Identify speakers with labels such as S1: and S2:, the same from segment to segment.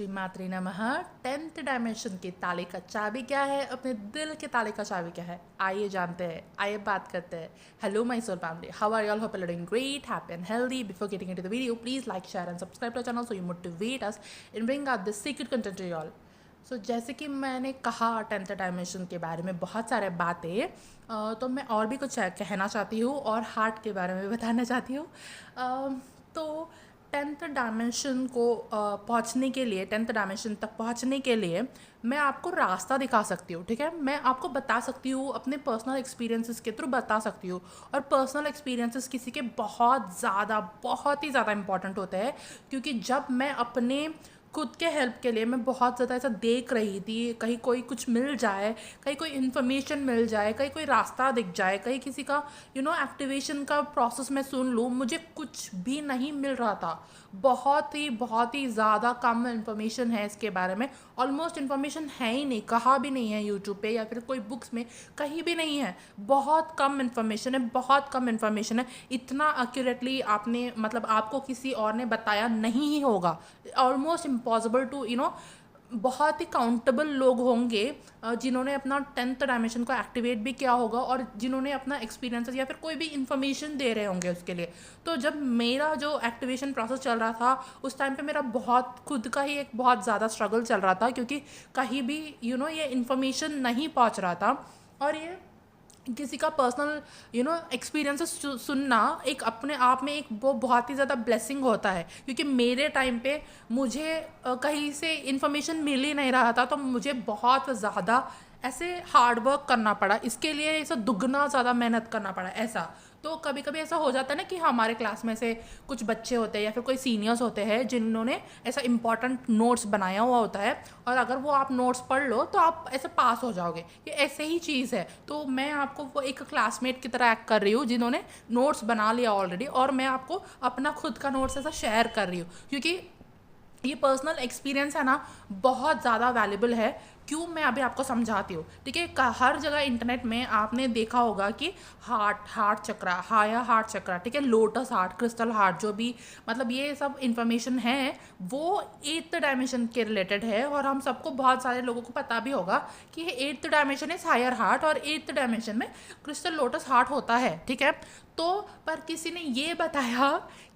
S1: श्री मात्रे नमः। 10th dimension की ताले का चाबी क्या है, अपने दिल के ताले का चाबी क्या है, आइए जानते हैं, आइए बात करते हैं। Hello my soul family, how are you all? Hope you are doing great, happy and healthy. Before getting into the video, please like, share and subscribe to channel so you motivate us in bring out this secret content to you all. So जैसे कि मैंने कहा 10th dimension के बारे में बहुत सारे बातें, तो मैं और भी कुछ कहना चाहती हूँ और हार्ट के बारे में बताना चाहती हूँ। तो 10th डायमेंशन को पहुंचने के लिए, 10th डायमेंशन तक पहुंचने के लिए मैं आपको रास्ता दिखा सकती हूँ, ठीक है। मैं आपको बता सकती हूँ, अपने पर्सनल एक्सपीरियंसेस के थ्रू बता सकती हूँ। और पर्सनल एक्सपीरियंसेस किसी के बहुत ही ज़्यादा इंपॉर्टेंट होते हैं, क्योंकि जब मैं अपने खुद के हेल्प के लिए मैं बहुत ज़्यादा ऐसा देख रही थी, कहीं कोई कुछ मिल जाए, कहीं कोई इन्फॉर्मेशन मिल जाए, कहीं कोई रास्ता दिख जाए, कहीं किसी का एक्टिवेशन का प्रोसेस मैं सुन लूँ, मुझे कुछ भी नहीं मिल रहा था। बहुत ही ज़्यादा कम इन्फॉर्मेशन है इसके बारे में। ऑलमोस्ट इन्फॉर्मेशन है ही नहीं, कहा भी नहीं है यूट्यूब पे या फिर कोई बुक्स में, कहीं भी नहीं है। बहुत कम इन्फॉर्मेशन है, बहुत कम इन्फॉर्मेशन है। इतना एक्यूरेटली आपने मतलब आपको किसी और ने बताया नहीं ही होगा। ऑलमोस्ट इम्पॉसिबल टू बहुत ही काउंटेबल लोग होंगे जिन्होंने अपना 10th डायमेंशन को एक्टिवेट भी किया होगा और जिन्होंने अपना एक्सपीरियंसेस या फिर कोई भी इन्फॉर्मेशन दे रहे होंगे उसके लिए। तो जब मेरा जो एक्टिवेशन प्रोसेस चल रहा था उस टाइम पे मेरा बहुत खुद का ही एक बहुत ज़्यादा स्ट्रगल चल रहा था, क्योंकि कहीं भी ये इन्फॉर्मेशन नहीं पहुंच रहा था। और ये किसी का पर्सनल एक्सपीरियंसेस सुनना एक अपने आप में एक वो बहुत ही ज़्यादा ब्लेसिंग होता है, क्योंकि मेरे टाइम पे मुझे कहीं से इन्फॉर्मेशन मिल ही नहीं रहा था, तो मुझे बहुत ज़्यादा ऐसे हार्ड वर्क करना पड़ा, इसके लिए ऐसा दुगना ज़्यादा मेहनत करना पड़ा ऐसा। तो कभी कभी ऐसा हो जाता है ना कि हमारे क्लास में से कुछ बच्चे होते हैं या फिर कोई सीनियर्स होते हैं जिन्होंने ऐसा इंपॉर्टेंट नोट्स बनाया हुआ होता है, और अगर वो आप नोट्स पढ़ लो तो आप ऐसे पास हो जाओगे, ये ऐसे ही चीज़ है। तो मैं आपको वो एक क्लासमेट की तरह एक्ट कर रही हूँ जिन्होंने नोट्स बना लिया ऑलरेडी, और मैं आपको अपना खुद का नोट्स ऐसा शेयर कर रही हूँ, क्योंकि ये पर्सनल एक्सपीरियंस है ना, बहुत ज़्यादा वैल्यूबल है। क्यों, मैं अभी आपको समझाती हूँ, ठीक है। हर जगह इंटरनेट में आपने देखा होगा कि हार्ट चक्रा, हार्ट चक्रा, ठीक है, लोटस हार्ट, क्रिस्टल हार्ट, जो भी मतलब ये सब इंफॉर्मेशन है वो 8th डायमेंशन के रिलेटेड है। और हम सबको, बहुत सारे लोगों को पता भी होगा कि ये 8th dimension is higher heart और 8th डायमेंशन में क्रिस्टल लोटस हार्ट होता है, ठीक है। तो पर किसी ने ये बताया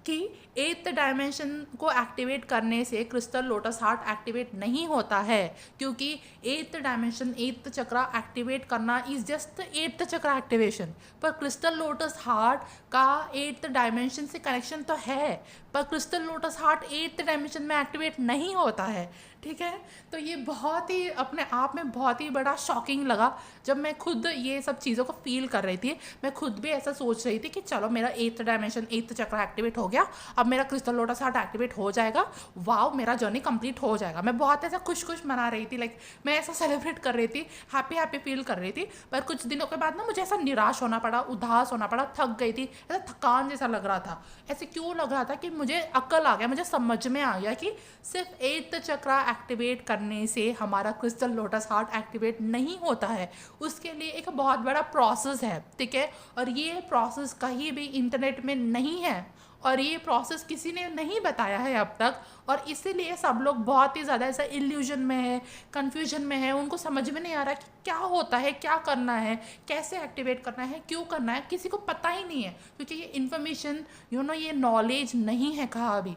S1: कि 8th डायमेंशन को एक्टिवेट करने से क्रिस्टल लोटस हार्ट एक्टिवेट नहीं होता है, क्योंकि 8th डायमेंशन, 8th चक्रा एक्टिवेट करना is just 8th chakra activation. पर क्रिस्टल लोटस हार्ट का 8th डायमेंशन से कनेक्शन तो है, पर crystal lotus heart 8th dimension में एक्टिवेट नहीं होता है, ठीक है। तो ये बहुत ही अपने आप में बहुत ही बड़ा शॉकिंग लगा जब मैं खुद ये सब चीज़ों को फील कर रही थी। मैं खुद भी ऐसा सोच रही थी कि चलो मेरा 8th डायमेंशन, 8th चक्र एक्टिवेट हो गया, अब मेरा क्रिस्टल लोटस हार्ट एक्टिवेट हो जाएगा, वाओ मेरा जर्नी कंप्लीट हो जाएगा। मैं बहुत ऐसा खुश मना रही थी, लाइक मैं ऐसा सेलिब्रेट कर रही थी, हैप्पी फील कर रही थी। पर कुछ दिनों के बाद ना मुझे ऐसा निराश होना पड़ा, उदास होना पड़ा, थक गई थी, ऐसा थकान जैसा लग रहा था। ऐसे क्यों लग रहा था कि मुझे अक्ल आ गया, मुझे समझ में आ गया कि सिर्फ 8th चक्रा एक्टिवेट करने से हमारा क्रिस्टल लोटस हार्ट एक्टिवेट नहीं होता है, उसके लिए एक बहुत बड़ा प्रोसेस है, ठीक है। और ये प्रोसेस कहीं भी इंटरनेट में नहीं है, और ये प्रोसेस किसी ने नहीं बताया है अब तक, और इसीलिए सब लोग बहुत ही ज़्यादा ऐसा इल्यूजन में है, कन्फ्यूजन में है। उनको समझ में नहीं आ रहा कि क्या होता है, क्या करना है, कैसे एक्टिवेट करना है, क्यों करना है, किसी को पता ही नहीं है, क्योंकि ये इन्फॉर्मेशन ये नॉलेज नहीं है कहाँ भी।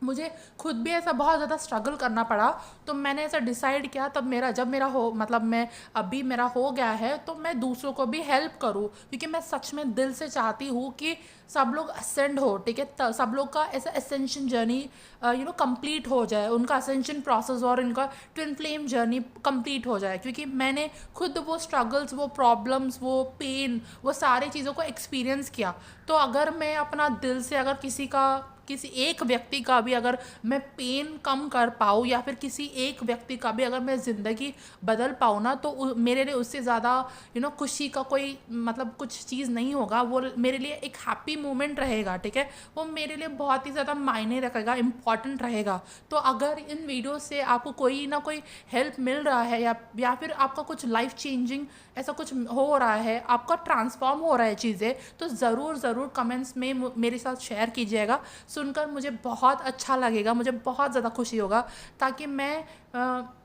S1: मुझे खुद भी ऐसा बहुत ज़्यादा स्ट्रगल करना पड़ा, तो मैंने ऐसा डिसाइड किया तब जब मेरा हो मतलब मैं अभी मेरा हो गया है तो मैं दूसरों को भी हेल्प करूँ, क्योंकि मैं सच में दिल से चाहती हूँ कि सब लोग असेंड हो, ठीक है। सब लोग का ऐसा असेंशन जर्नी कंप्लीट हो जाए, उनका असेंशन प्रोसेस और उनका ट्विन फ्लेम जर्नी कंप्लीट हो जाए, क्योंकि मैंने खुद वो स्ट्रगल्स, वो प्रॉब्लम्स, वो पेन, वो सारी चीज़ों को एक्सपीरियंस किया। तो अगर मैं अपना दिल से अगर किसी एक व्यक्ति का भी अगर मैं पेन कम कर पाऊँ, या फिर किसी एक व्यक्ति का भी अगर मैं ज़िंदगी बदल पाऊँ ना, तो मेरे लिए उससे ज़्यादा खुशी का कोई मतलब कुछ चीज़ नहीं होगा। वो मेरे लिए एक हैप्पी मोमेंट रहेगा, ठीक है। वो मेरे लिए बहुत ही ज़्यादा मायने रखेगा, इम्पॉर्टेंट रहेगा। तो अगर इन वीडियो से आपको कोई ना कोई हेल्प मिल रहा है, या फिर आपका कुछ लाइफ चेंजिंग ऐसा कुछ हो रहा है, आपका ट्रांसफॉर्म हो रहा है चीज़ें, तो ज़रूर कमेंट्स में मेरे साथ शेयर कीजिएगा, सुनकर मुझे बहुत अच्छा लगेगा, मुझे बहुत ज़्यादा खुशी होगा, ताकि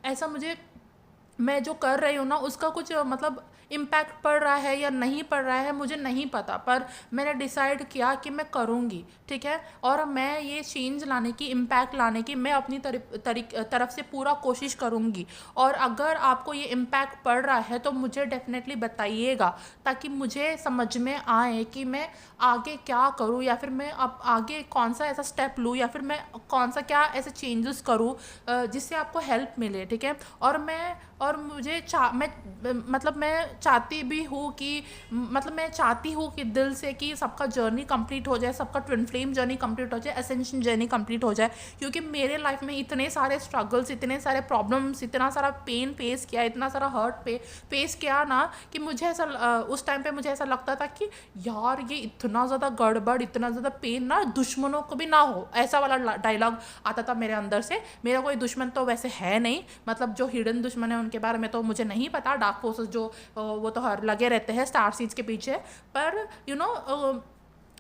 S1: ऐसा मुझे मैं जो कर रही हूँ ना उसका कुछ मतलब इम्पैक्ट पड़ रहा है या नहीं पड़ रहा है मुझे नहीं पता, पर मैंने डिसाइड किया कि मैं करूँगी, ठीक है। और मैं ये चेंज लाने की, इम्पैक्ट लाने की मैं अपनी तरफ से पूरा कोशिश करूँगी। और अगर आपको ये इम्पैक्ट पड़ रहा है तो मुझे डेफिनेटली बताइएगा, ताकि मुझे समझ में आए कि मैं आगे क्या करूँ, या फिर मैं अब आगे कौन सा ऐसा स्टेप लूँ, या फिर मैं कौन सा क्या ऐसे चेंजेस करूँ जिससे आपको हेल्प मिले, ठीक है। और मुझे मैं चाहती भी हूँ कि मैं चाहती हूँ कि दिल से कि सबका जर्नी कंप्लीट हो जाए, सबका ट्विन फ्लेम जर्नी कंप्लीट हो जाए, असेंशन जर्नी कंप्लीट हो जाए। क्योंकि मेरे लाइफ में इतने सारे स्ट्रगल्स, इतने सारे प्रॉब्लम्स, इतना सारा पेन फेस किया, इतना सारा हर्ट फेस किया ना, कि मुझे ऐसा उस टाइम पे मुझे ऐसा लगता था कि यार ये इतना ज़्यादा गड़बड़, इतना ज़्यादा पेन ना दुश्मनों को भी ना हो, ऐसा वाला डायलॉग आता था मेरे अंदर से। मेरा कोई दुश्मन तो वैसे है नहीं, मतलब जो हिडन दुश्मन है उनके बारे में तो मुझे नहीं पता, डार्क फोर्सेस जो वो तो हर लगे रहते हैं स्टार सीड्स के पीछे। पर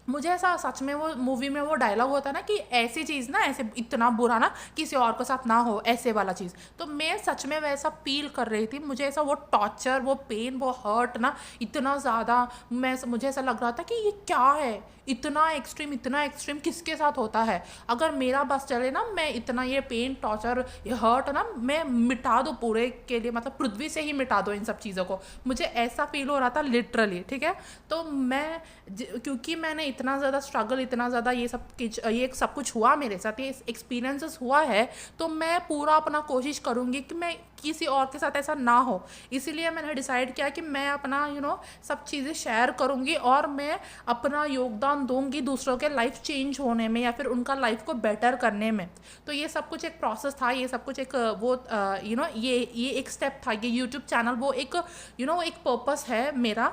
S1: मुझे ऐसा सच में वो मूवी में वो डायलॉग होता है ना कि ऐसी चीज़ ना, ऐसे इतना बुरा ना किसी और के साथ ना हो, ऐसे वाला चीज़। तो मैं सच में वैसा फील कर रही थी, मुझे ऐसा वो टॉर्चर, वो पेन, वो हर्ट ना इतना ज़्यादा, मुझे ऐसा लग रहा था कि ये क्या है, इतना एक्सट्रीम किसके साथ होता है। अगर मेरा बस चले ना, मैं इतना ये पेन, टॉर्चर, ये हर्ट ना मैं मिटा दूँ पूरे के लिए, मतलब पृथ्वी से ही मिटा दो इन सब चीज़ों को। मुझे ऐसा फील हो रहा था लिटरली, ठीक है। तो क्योंकि मैंने इतना ज़्यादा स्ट्रगल, इतना ज़्यादा ये सब कुछ हुआ मेरे साथ, ये एक्सपीरियंसेस हुआ है, तो मैं पूरा अपना कोशिश करूँगी कि मैं किसी और के साथ ऐसा ना हो। इसीलिए मैंने डिसाइड किया कि मैं अपना सब चीज़ें शेयर करूँगी, और मैं अपना योगदान दूंगी दूसरों के लाइफ चेंज होने में, या फिर उनका लाइफ को बेटर करने में। तो ये सब कुछ एक प्रोसेस था, ये सब कुछ एक ये एक स्टेप था। ये यूट्यूब चैनल वो एक एक पर्पस है मेरा,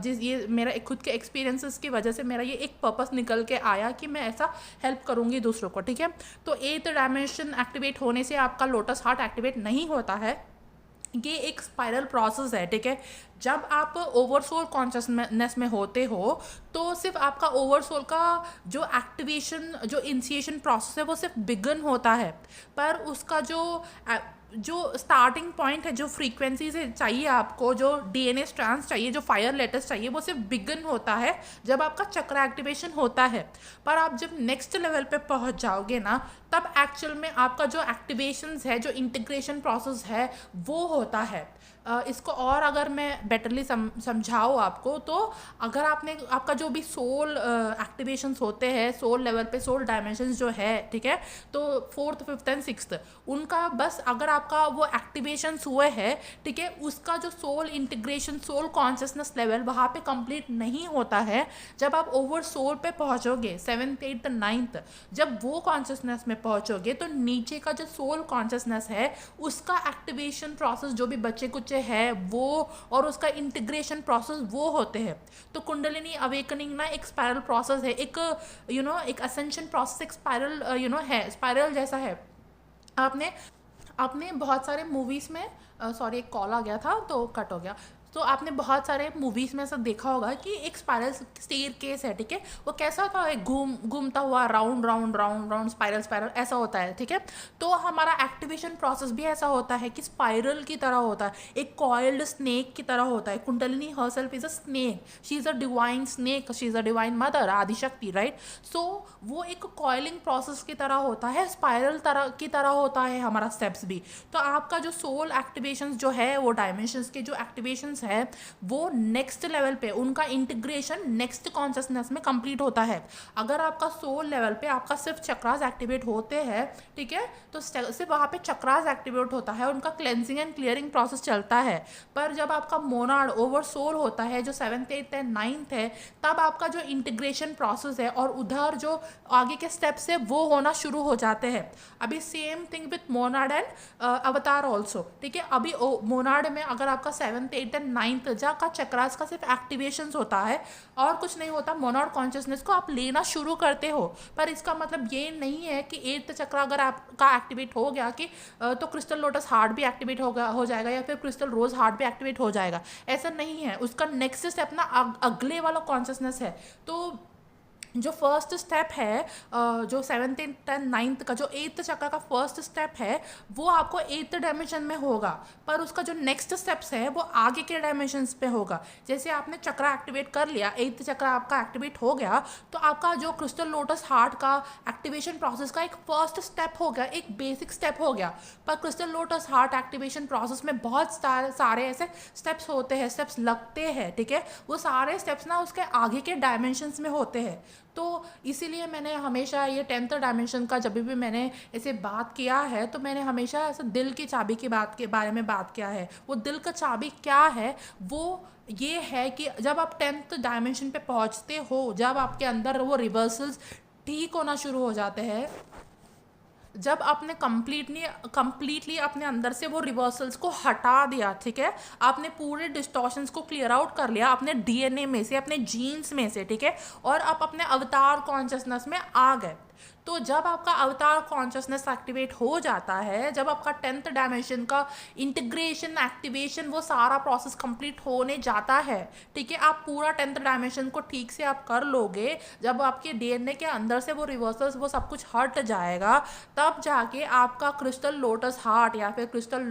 S1: ये मेरा एक खुद के एक्सपीरियंसेस की वजह से मेरा ये एक पर्पस निकल के आया कि मैं ऐसा हेल्प करूँगी दूसरों को, ठीक है। तो 8th डायमेंशन एक्टिवेट होने से आपका लोटस हार्ट एक्टिवेट नहीं होता है, ये एक स्पाइरल प्रोसेस है, ठीक है। जब आप ओवरसोल कॉन्शियसनेस में होते हो तो सिर्फ आपका ओवरसोल का जो एक्टिवेशन, जो इनिशिएशन प्रोसेस है वो सिर्फ बिगन होता है, पर उसका जो स्टार्टिंग पॉइंट है, जो फ्रीक्वेंसी से चाहिए आपको, जो डीएनए स्ट्रैंड्स चाहिए, जो फायर लेटर्स चाहिए, वो सिर्फ बिगन होता है जब आपका चक्र एक्टिवेशन होता है। पर आप जब नेक्स्ट लेवल पे पहुंच जाओगे ना, तब एक्चुअल में आपका जो एक्टिवेशंस है, जो इंटीग्रेशन प्रोसेस है, वो होता है। इसको और अगर मैं बेटरली समझाऊँ आपको, तो अगर आपका जो भी सोल एक्टिवेशंस होते हैं, सोल लेवल पे सोल डायमेंशंस जो है, ठीक है, तो 4th 5th एंड 6th उनका बस अगर आपका वो एक्टिवेशंस हुए हैं, ठीक है, उसका जो soul integration, soul consciousness level वहाँ पे कंप्लीट नहीं होता है। जब आप ओवर सोल पे पहुँचोगे 7th 8th 9th, जब वो कॉन्शियसनेस में पहुँचोगे तो नीचे का जो सोल कॉन्शियसनेस है उसका एक्टिवेशन प्रोसेस, जो भी बच्चे कुछ है वो, और उसका इंटीग्रेशन प्रोसेस वो होते हैं। तो कुंडलिनी अवेकनिंग ना एक स्पाइरल प्रोसेस है, एक एक असेंशन प्रोसेस, एक स्पाइरल है, स्पाइरल जैसा है। आपने बहुत सारे मूवीज़ में सॉरी एक कॉल आ गया था तो कट हो गया। तो आपने बहुत सारे मूवीज़ में ऐसा देखा होगा कि एक स्पाइरल स्टेयरकेस है, ठीक है, वो कैसा होता है, घूमता हुआ round round round round spiral ऐसा होता है, ठीक है। तो हमारा एक्टिवेशन प्रोसेस भी ऐसा होता है कि स्पाइरल की तरह होता है, एक कॉइल्ड स्नेक की तरह होता है। Kundalini herself is a snake, she is a divine snake, she is a divine mother, Adishakti, right. So वो एक कॉइलिंग प्रोसेस की तरह होता है, स्पाइरल की तरह होता है हमारा स्टेप्स भी। तो आपका जो सोल एक्टिवेशंस जो है, वो डायमेंशंस के जो एक्टिवेशंस है, वो नेक्स्ट लेवल पे उनका इंटीग्रेशन नेक्स्ट कॉन्शियसनेस में कंप्लीट होता है। अगर आपका सोल लेवल पे आपका सिर्फ चक्रास एक्टिवेट होते हैं, ठीक है, तो सिर्फ वहाँ पे चक्रास एक्टिवेट होता है, उनका क्लेंजिंग एंड क्लियरिंग प्रोसेस चलता है। पर जब आपका मोनाड ओवर सोल होता है, जो 7th 8th एंड 9th है, तब आपका जो इंटीग्रेशन प्रोसेस है और उधर जो आगे के स्टेप्स है वो होना शुरू हो जाते हैं। अभी same thing with Monod and अवतार ऑल्सो, ठीक है। अभी मोनाड में अगर आपका 7th 8th एंड 9th का चक्रास का सिर्फ एक्टिवेशंस होता है और कुछ नहीं होता, मोनाड कॉन्शियसनेस को आप लेना शुरू करते हो। पर इसका मतलब ये नहीं है कि 8th चक्र अगर आपका एक्टिवेट हो गया कि तो क्रिस्टल लोटस हार्ट भी एक्टिवेट हो जाएगा, या फिर क्रिस्टल रोज हार्ट भी एक्टिवेट हो जाएगा, ऐसा नहीं है। उसका नेक्स्ट स्टेप ना अगले वाला कॉन्शियसनेस है। तो जो फर्स्ट स्टेप है जो 7th 10th 9th का जो 8th चक्र का फर्स्ट स्टेप है वो आपको 8th डायमेंशन में होगा, पर उसका जो नेक्स्ट स्टेप्स है वो आगे के डायमेंशंस पे होगा। जैसे आपने चक्र एक्टिवेट कर लिया, 8th चक्र आपका एक्टिवेट हो गया, तो आपका जो क्रिस्टल लोटस हार्ट का एक्टिवेशन प्रोसेस का एक फर्स्ट स्टेप हो गया, एक बेसिक स्टेप हो गया। पर crystal lotus heart activation process में बहुत सारे ऐसे स्टेप्स होते हैं, स्टेप्स लगते हैं, ठीक है। वो सारे स्टेप्स ना उसके आगे के डायमेंशंस में होते हैं। तो इसीलिए मैंने हमेशा ये 10th डायमेंशन का जब भी मैंने ऐसे बात किया है तो मैंने हमेशा ऐसे दिल की चाबी की बात के बारे में बात किया है। वो दिल का चाबी क्या है, वो ये है कि जब आप 10th डायमेंशन पे पहुंचते हो, जब आपके अंदर वो रिवर्सल्स ठीक होना शुरू हो जाते हैं, जब आपने कंप्लीटली अपने अंदर से वो रिवर्सल्स को हटा दिया, ठीक है, आपने पूरे डिस्टॉर्शंस को क्लियर आउट कर लिया अपने डीएनए में से, अपने जीन्स में से, ठीक है, और आप अपने अवतार कॉन्शियसनेस में आ गए। तो जब आपका अवतार कॉन्शियसनेस एक्टिवेट हो जाता है, जब आपका 10th डायमेंशन का इंटीग्रेशन एक्टिवेशन वो सारा प्रोसेस कंप्लीट होने जाता है, ठीक है, आप पूरा 10th डायमेंशन को ठीक से आप कर लोगे, जब आपके डीएनए के अंदर से वो रिवर्सल्स वो सब कुछ हट जाएगा, तब जाके आपका क्रिस्टल लोटस हार्ट या फिर क्रिस्टल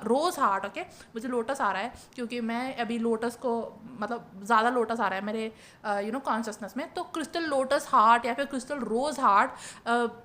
S1: रोज हार्ट, ओके, मुझे लोटस आ रहा है क्योंकि मैं अभी लोटस को मतलब ज़्यादा लोटस आ रहा है मेरे कॉन्शियसनेस में, तो क्रिस्टल लोटस हार्ट या फिर क्रिस्टल रोज हार्ट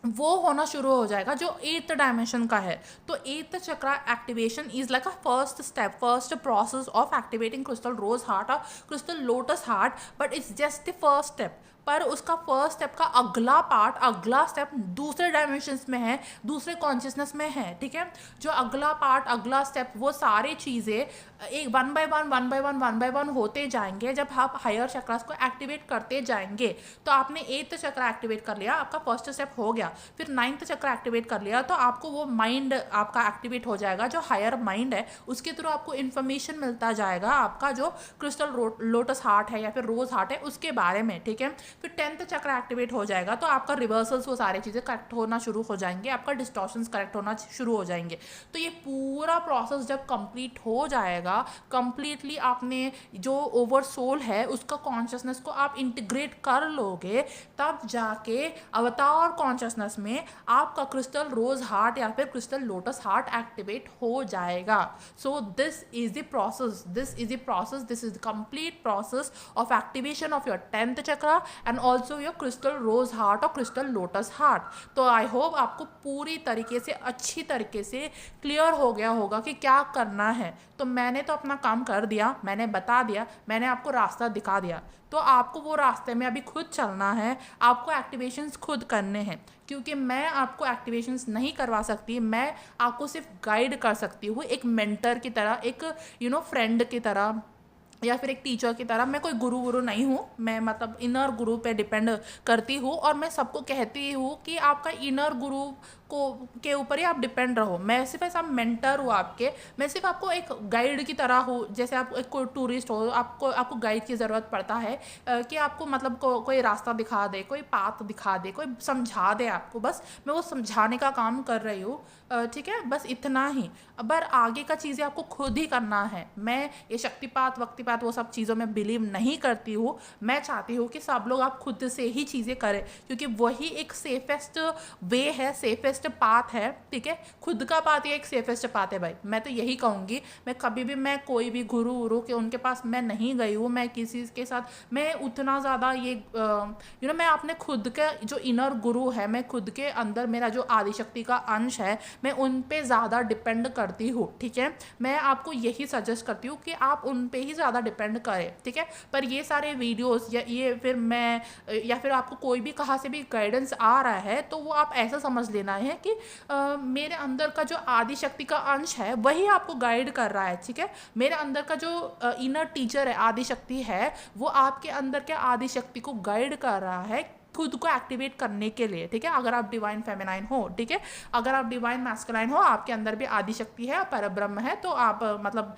S1: वो होना शुरू हो जाएगा जो 8th डायमेंशन का है। तो 8th chakra activation is like a first step, first process of activating crystal rose heart और crystal lotus heart, but it's just the first step. पर उसका फर्स्ट स्टेप का अगला पार्ट, अगला स्टेप दूसरे डायमेंशंस में है, दूसरे कॉन्शियसनेस में है, ठीक है। जो अगला पार्ट, अगला स्टेप, वो सारी चीज़ें एक वन बाय वन होते जाएंगे जब आप हायर चक्रास को एक्टिवेट करते जाएंगे। तो आपने 8th चक्र एक्टिवेट कर लिया, आपका फर्स्ट स्टेप हो गया, फिर 9th चक्र एक्टिवेट कर लिया, तो आपको वो माइंड आपका एक्टिवेट हो जाएगा, जो हायर माइंड है उसके थ्रू आपको इन्फॉर्मेशन मिलता जाएगा आपका जो क्रिस्टल लोटस हार्ट है या फिर रोज हार्ट है उसके बारे में, ठीक है। फिर 10th चक्र एक्टिवेट हो जाएगा तो आपका रिवर्सल्स वो सारी चीज़ें करेक्ट होना शुरू हो जाएंगे, आपका डिस्टॉर्शंस करेक्ट होना शुरू हो जाएंगे। तो ये पूरा प्रोसेस जब कंप्लीट हो जाएगा, कंप्लीटली आपने जो ओवर सोल है उसका कॉन्शियसनेस को आप इंटीग्रेट कर लोगे, तब जाके अवतार कॉन्शियसनेस में आपका क्रिस्टल रोज हार्ट या फिर क्रिस्टल लोटस हार्ट एक्टिवेट हो जाएगा। So this is the process, this is the complete process of activation of your 10th chakra and also your crystal rose heart और क्रिस्टल लोटस हार्ट। तो I hope आपको पूरी तरीके से अच्छी तरीके से क्लियर हो गया होगा कि क्या करना है। तो मैंने तो अपना काम कर दिया, मैंने बता दिया, मैंने आपको रास्ता दिखा दिया, तो आपको वो रास्ते में अभी खुद चलना है, आपको एक्टिवेशंस खुद करने हैं, क्योंकि मैं आपको एक्टिवेशंस नहीं करवा सकती, मैं आपको सिर्फ गाइड कर सकती हूँ एक मेंटर की तरह, एक फ्रेंड की तरह या फिर एक टीचर की तरह। मैं कोई गुरु नहीं हूँ, मैं मतलब इनर गुरु पे डिपेंड करती हूँ, और मैं सबको कहती हूँ कि आपका इनर गुरु के ऊपर ही आप डिपेंड रहो। मैं सिर्फ ऐसा मेंटर हूँ आपके, मैं सिर्फ आपको एक गाइड की तरह हूँ। जैसे आप एक कोई टूरिस्ट हो, आपको गाइड की ज़रूरत पड़ता है कि आपको मतलब कोई रास्ता दिखा दे, कोई पाथ दिखा दे, कोई समझा दे आपको, बस मैं वो समझाने का काम कर रही हूँ, ठीक है, बस इतना ही। पर आगे का चीज़ें आपको खुद ही करना है। मैं ये शक्तिपात वक्तिपात वो सब चीज़ों में बिलीव नहीं करती हूँ। मैं चाहती हूँ कि सब लोग आप खुद से ही चीज़ें करें, क्योंकि वही एक सेफेस्ट वे है, सेफेस्ट पाथ है, ठीक है। खुद का पाथ ही एक सेफेस्ट पाथ है भाई, मैं तो यही कहूँगी। मैं कभी भी मैं कोई भी गुरु वुरु के उनके पास मैं नहीं गई हूँ, मैं किसी के साथ मैं उतना ज़्यादा ये मैं अपने खुद के जो इनर गुरु है, मैं खुद के अंदर मेरा जो आदिशक्ति का अंश है, मैं उन पे ज़्यादा डिपेंड करती हूँ, ठीक है। मैं आपको यही सजेस्ट करती हूँ कि आप उन पे ही ज़्यादा डिपेंड करें, ठीक है। पर ये सारे वीडियोस या ये फिर मैं या फिर आपको कोई भी कहाँ से भी गाइडेंस आ रहा है, तो वो आप ऐसा समझ लेना है कि मेरे अंदर का जो आदिशक्ति का अंश है वही आपको गाइड कर रहा है, ठीक है। मेरे अंदर का जो इनर टीचर है, आदिशक्ति है, वो आपके अंदर के आदिशक्ति को गाइड कर रहा है खुद को एक्टिवेट करने के लिए, ठीक है। अगर आप डिवाइन फेमिनाइन हो, ठीक है, अगर आप डिवाइन मैस्कुलाइन हो, आपके अंदर भी आदि शक्ति है, पर ब्रह्म है, तो आप मतलब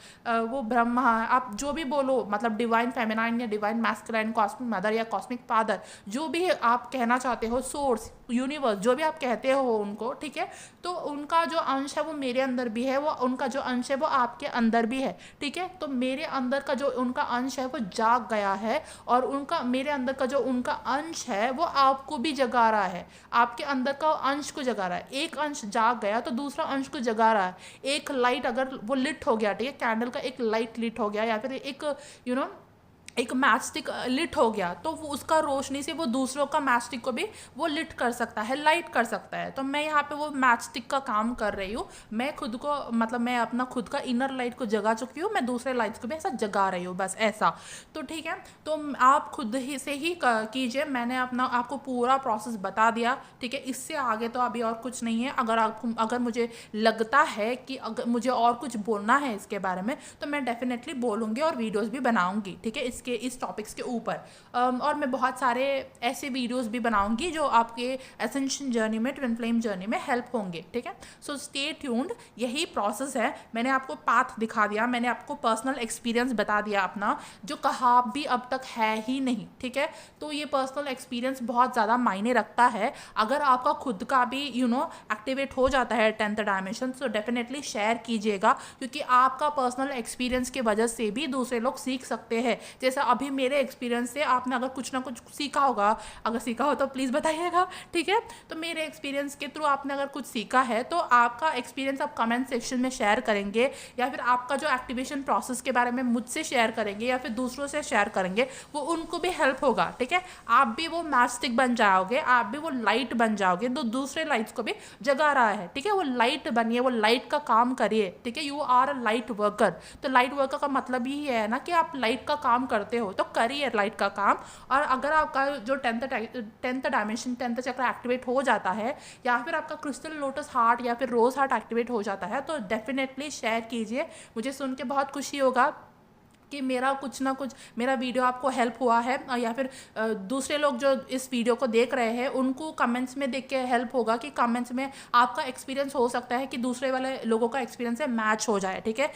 S1: वो ब्रह्म, आप जो भी बोलो, मतलब डिवाइन फेमिनाइन या डिवाइन मैस्कुलाइन, कॉस्मिक मदर या कॉस्मिक फादर, जो भी आप कहना चाहते हो, सोर्स, यूनिवर्स, जो भी आप कहते हो उनको, ठीक है, तो उनका जो अंश है वो मेरे अंदर भी है, वो उनका जो अंश है वो आपके अंदर भी है, ठीक है। तो मेरे अंदर का जो उनका अंश है वो जाग गया है, और उनका मेरे अंदर का जो उनका अंश है वो आपको भी जगा रहा है, आपके अंदर का अंश को जगा रहा है। एक अंश जाग गया तो दूसरा अंश को जगा रहा है। एक लाइट अगर वो लिट हो गया, ठीक है, कैंडल का एक लाइट लिट हो गया, या फिर एक एक मैच स्टिक लिट हो गया, तो वो उसका रोशनी से वो दूसरों का मैच स्टिक को भी वो लिट कर सकता है, लाइट कर सकता है। तो मैं यहाँ पे वो मैच स्टिक का काम कर रही हूँ। मैं खुद को मतलब मैं अपना खुद का इनर लाइट को जगा चुकी हूँ, मैं दूसरे लाइट्स को भी ऐसा जगा रही हूँ, बस ऐसा। तो ठीक है, तो आप खुद ही से ही कीजिए। मैंने अपना आपको पूरा प्रोसेस बता दिया, ठीक है। इससे आगे तो अभी और कुछ नहीं है। अगर मुझे लगता है कि अगर मुझे और कुछ बोलना है इसके बारे में, तो मैं डेफिनेटली बोलूँगी और वीडियोज़ भी बनाऊँगी, ठीक है, इस टॉपिक्स के ऊपर। और मैं बहुत सारे ऐसे वीडियोस भी बनाऊंगी जो आपके एसेंशन जर्नी में, ट्विन फ्लेम जर्नी में हेल्प होंगे, ठीक है। सो स्टे ट्यून्ड, यही प्रोसेस है। मैंने आपको पाथ दिखा दिया, मैंने आपको पर्सनल एक्सपीरियंस बता दिया अपना, जो कहा भी अब तक है ही नहीं, ठीक है। तो ये पर्सनल एक्सपीरियंस बहुत ज़्यादा मायने रखता है। अगर आपका खुद का भी एक्टिवेट हो जाता है 10th डायमेंशन, तो डेफिनेटली शेयर कीजिएगा, क्योंकि आपका पर्सनल एक्सपीरियंस की वजह से भी दूसरे लोग सीख सकते हैं। जैसा अभी मेरे एक्सपीरियंस से आपने अगर कुछ ना कुछ सीखा होगा, अगर सीखा हो तो प्लीज़ बताइएगा, ठीक है। तो मेरे एक्सपीरियंस के थ्रू आपने अगर कुछ सीखा है तो आपका एक्सपीरियंस आप कमेंट सेक्शन में शेयर करेंगे, या फिर आपका जो एक्टिवेशन प्रोसेस के बारे में मुझसे शेयर करेंगे या फिर दूसरों से शेयर करेंगे, वो उनको भी हेल्प होगा, ठीक है। आप भी वो मैच स्टिक बन जाओगे, आप भी वो लाइट बन जाओगे, तो दूसरे लाइट्स को भी जगा रहा है, ठीक है। वो लाइट बनिए, वो लाइट का काम करिए, ठीक है। You are a light worker. तो लाइट वर्कर का मतलब ही है ना कि आप लाइट का काम करते हो, तो करिए लाइट का काम। और अगर आपका जो 10th डायमेंशन, 10th चक्र एक्टिवेट हो जाता है, या फिर आपका क्रिस्टल लोटस हार्ट या फिर रोज हार्ट एक्टिवेट हो जाता है, तो डेफिनेटली शेयर कीजिए। मुझे सुन के बहुत खुशी होगा कि मेरा कुछ ना कुछ, मेरा वीडियो आपको हेल्प हुआ है, या फिर दूसरे लोग जो इस वीडियो को देख रहे हैं उनको कमेंट्स में देख के हेल्प होगा, कि कमेंट्स में आपका एक्सपीरियंस हो सकता है कि दूसरे वाले लोगों का एक्सपीरियंस से मैच हो जाए, ठीक है।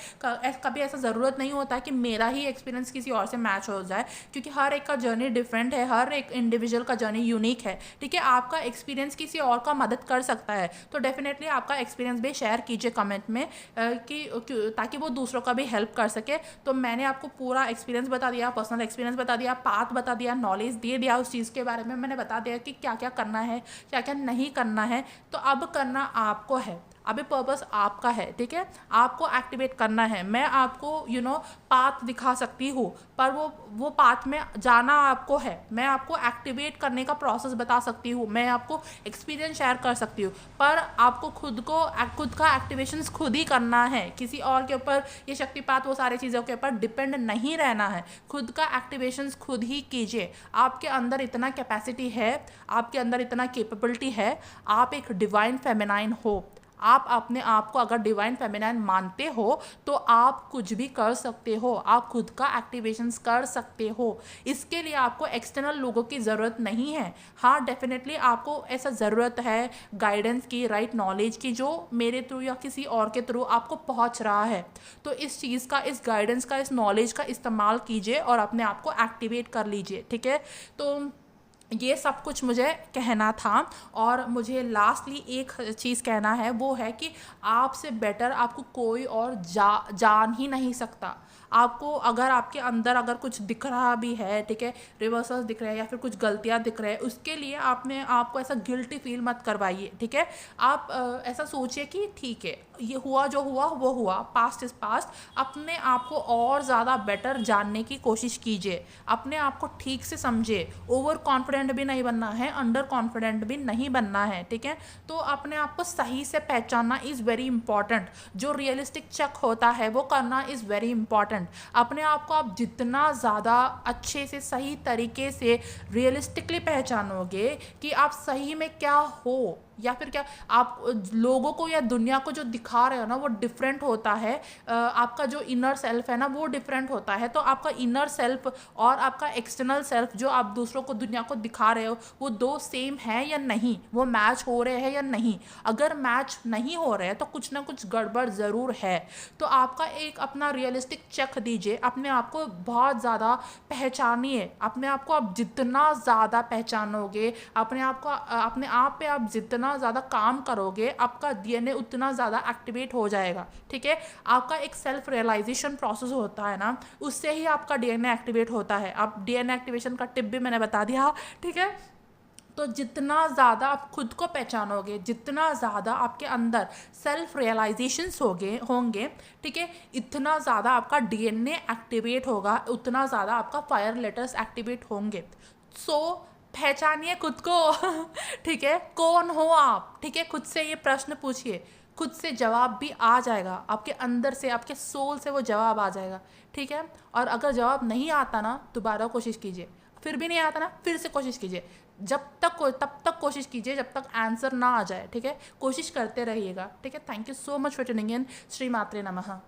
S1: कभी ऐसा ज़रूरत नहीं होता कि मेरा ही एक्सपीरियंस किसी और से मैच हो जाए, क्योंकि हर एक का जर्नी डिफरेंट है, हर एक इंडिविजुअल का जर्नी यूनिक है, ठीक है। आपका एक्सपीरियंस किसी और का मदद कर सकता है, तो डेफिनेटली आपका एक्सपीरियंस भी शेयर कीजिए कमेंट में, ताकि वो दूसरों का भी हेल्प कर सके। तो मैंने आपको पूरा एक्सपीरियंस बता दिया, पर्सनल एक्सपीरियंस बता दिया, पाथ बता दिया, नॉलेज दे दिया उस चीज़ के बारे में। मैंने बता दिया कि क्या क्या करना है, क्या क्या नहीं करना है। तो अब करना आपको है, अभी पर्पस आपका है, ठीक है। आपको एक्टिवेट करना है। मैं आपको पाथ दिखा सकती हूँ, पर वो पाथ में जाना आपको है। मैं आपको एक्टिवेट करने का प्रोसेस बता सकती हूँ, मैं आपको एक्सपीरियंस शेयर कर सकती हूँ, पर आपको खुद का एक्टिवेशन खुद ही करना है। किसी और के ऊपर, ये शक्तिपात, वो सारी चीज़ों के ऊपर डिपेंड नहीं रहना है। खुद का एक्टिवेशन खुद ही कीजिए। आपके अंदर इतना कैपेसिटी है, आपके अंदर इतना कैपेबिलिटी है। आप एक डिवाइन फेमिनाइन हो। आप अपने आप को अगर डिवाइन फेमिनाइन मानते हो, तो आप कुछ भी कर सकते हो, आप खुद का एक्टिवेशंस कर सकते हो। इसके लिए आपको एक्सटर्नल लोगों की ज़रूरत नहीं है। हाँ, डेफिनेटली आपको ऐसा ज़रूरत है गाइडेंस की, राइट नॉलेज की, जो मेरे थ्रू या किसी और के थ्रू आपको पहुंच रहा है। तो इस चीज़ का, इस गाइडेंस का, इस नॉलेज का इस्तेमाल कीजिए और अपने आप को एक्टिवेट कर लीजिए, ठीक है। तो ये सब कुछ मुझे कहना था। और मुझे लास्टली एक चीज़ कहना है, वो है कि आपसे बेटर आपको कोई और जान ही नहीं सकता। आपको अगर आपके अंदर अगर कुछ दिख रहा भी है, ठीक है, रिवर्सल्स दिख रहे हैं या फिर कुछ गलतियां दिख रहे हैं, उसके लिए आपने आपको ऐसा गिल्टी फील मत करवाइए, ठीक है। आप ऐसा सोचिए कि ठीक है, ये हुआ जो हुआ वो हुआ, पास्ट इज पास्ट। अपने आप को और ज़्यादा बेटर जानने की कोशिश कीजिए, अपने आप को ठीक से समझिए। ओवर कॉन्फिडेंट भी नहीं बनना है, अंडर कॉन्फिडेंट भी नहीं बनना है, ठीक है। तो अपने आप को सही से पहचानना इज़ वेरी इंपॉर्टेंट। जो रियलिस्टिक चेक होता है वो करना इज़ वेरी इंपॉर्टेंट। अपने आप को आप जितना ज़्यादा अच्छे से, सही तरीके से, रियलिस्टिकली पहचानोगे कि आप सही में क्या हो, या फिर क्या आप लोगों को या दुनिया को जो दिखा रहे हो ना वो डिफरेंट होता है, आपका जो इनर सेल्फ है ना वो डिफरेंट होता है। तो आपका इनर सेल्फ और आपका एक्सटर्नल सेल्फ जो आप दूसरों को दुनिया को दिखा रहे हो वो दो सेम है या नहीं, वो मैच हो रहे हैं या नहीं। अगर मैच नहीं हो रहे हैं तो कुछ ना कुछ गड़बड़ ज़रूर है। तो आपका एक अपना रियलिस्टिक चेक दीजिए, अपने आप को बहुत ज़्यादा पहचानिए। अपने आप को आप जितना ज़्यादा पहचानोगे, अपने आप को अपने आप पे आप जितना ज़्यादा काम करोगे, आपका डीएनए उतना ज़्यादा एक्टिवेट हो जाएगा। ठीक है, आपका एक सेल्फ रियलाइजेशन प्रोसेस होता है ना, उससे ही आपका डीएनए एक्टिवेट होता है। अब डीएनए एक्टिवेशन का टिप भी मैंने बता दिया। ठीक है, तो जितना ज़्यादा आप खुद को पहचानोगे, जितना ज़्यादा आपके अंदर सेल्फ रियलाइजेशंस होंगे, ठीक है, इतना ज़्यादा आपका डीएनए एक्टिवेट होगा, उतना ज़्यादा आपका फायर लेटर्स एक्टिवेट होंगे। सो पहचानिए खुद को। ठीक है, कौन हो आप? ठीक है, खुद से ये प्रश्न पूछिए, खुद से जवाब भी आ जाएगा, आपके अंदर से, आपके सोल से वो जवाब आ जाएगा। ठीक है, और अगर जवाब नहीं आता ना, दोबारा कोशिश कीजिए। फिर भी नहीं आता ना, फिर से कोशिश कीजिए। तब तक कोशिश कीजिए जब तक आंसर ना आ जाए। ठीक है, कोशिश करते रहिएगा। ठीक है, thank you so much for tuning in. Shri मात्रे नमः।